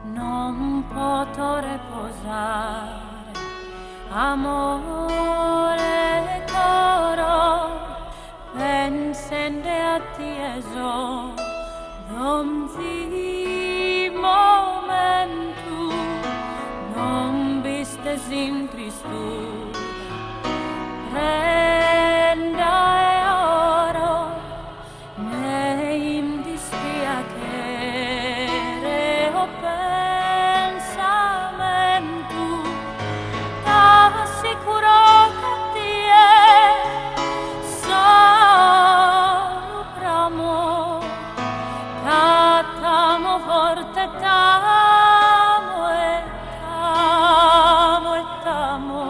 non potrò riposare, amore coro, pensando a Gesù, domzi momento, non viste in Cristo, prenda e oro, nei dispiacere o pensamento, t'assicuro che ti è sopra mo, t'amo forte, t'amo e t'amo e t'amo.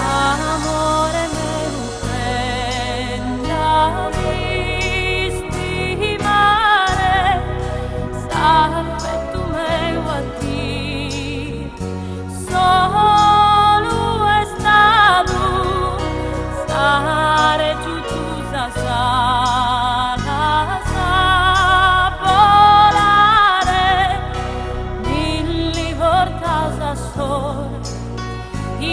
Amore mio, prendami stimare, s'affetto mio a te, solo è stato stare giù sa volare, milli portas a sol, i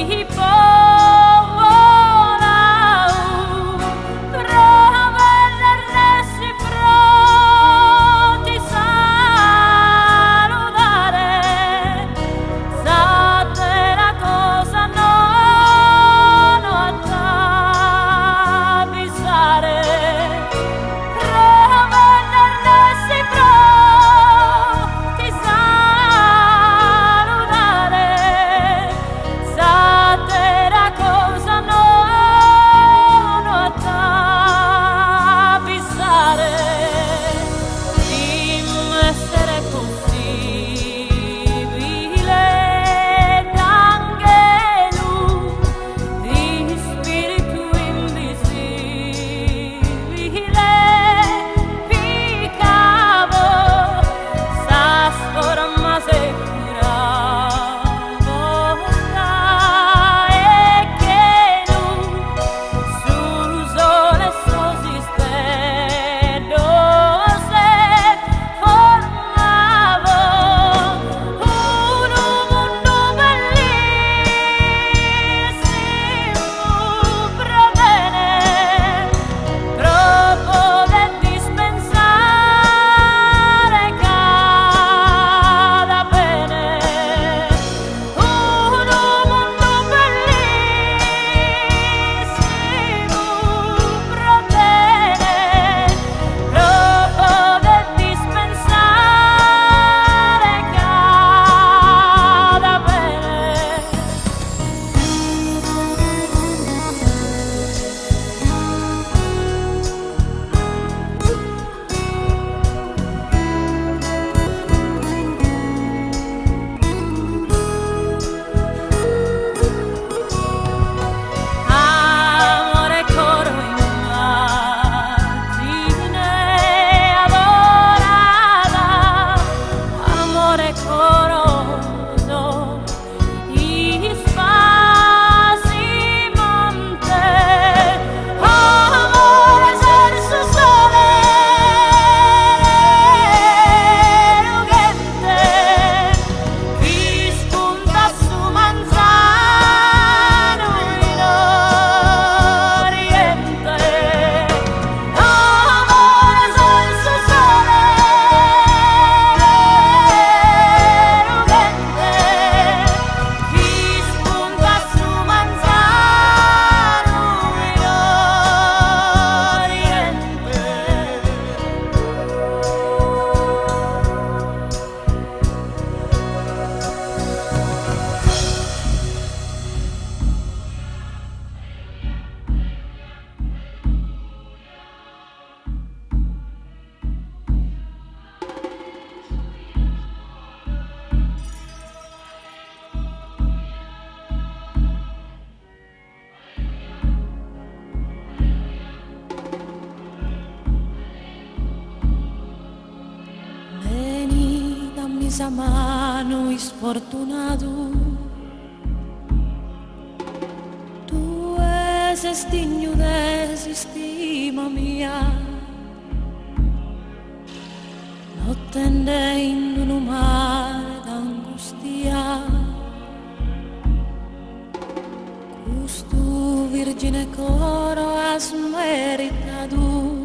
esa mano esfortunado, tu és estigno d'estima mia, tendendo un mare d'angustia. Questo virgine coro has meritato.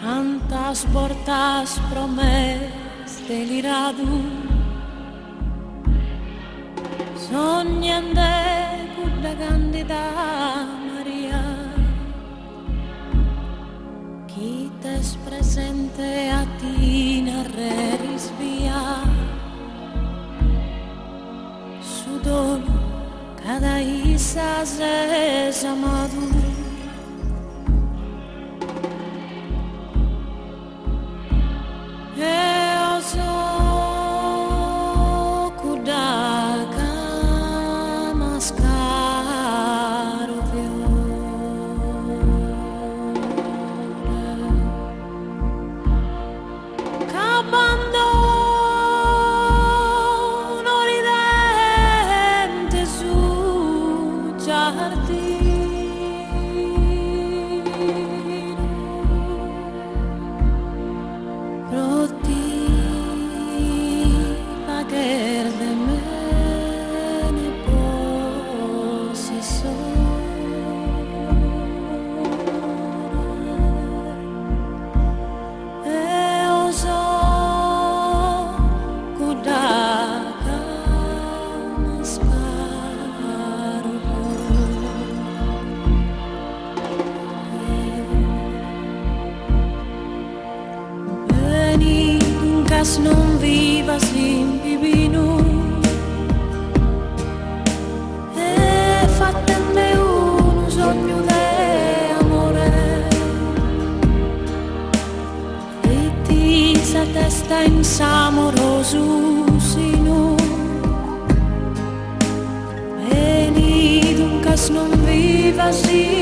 Tantas portas promes delirado, sognando con la candida Maria, chi te presente a ti narre risvia, su dono cada isa se amado. Non vivas in pibinu e fattene un sogno de amore e ti sa testa in samoroso sinu veni duncas non vivas in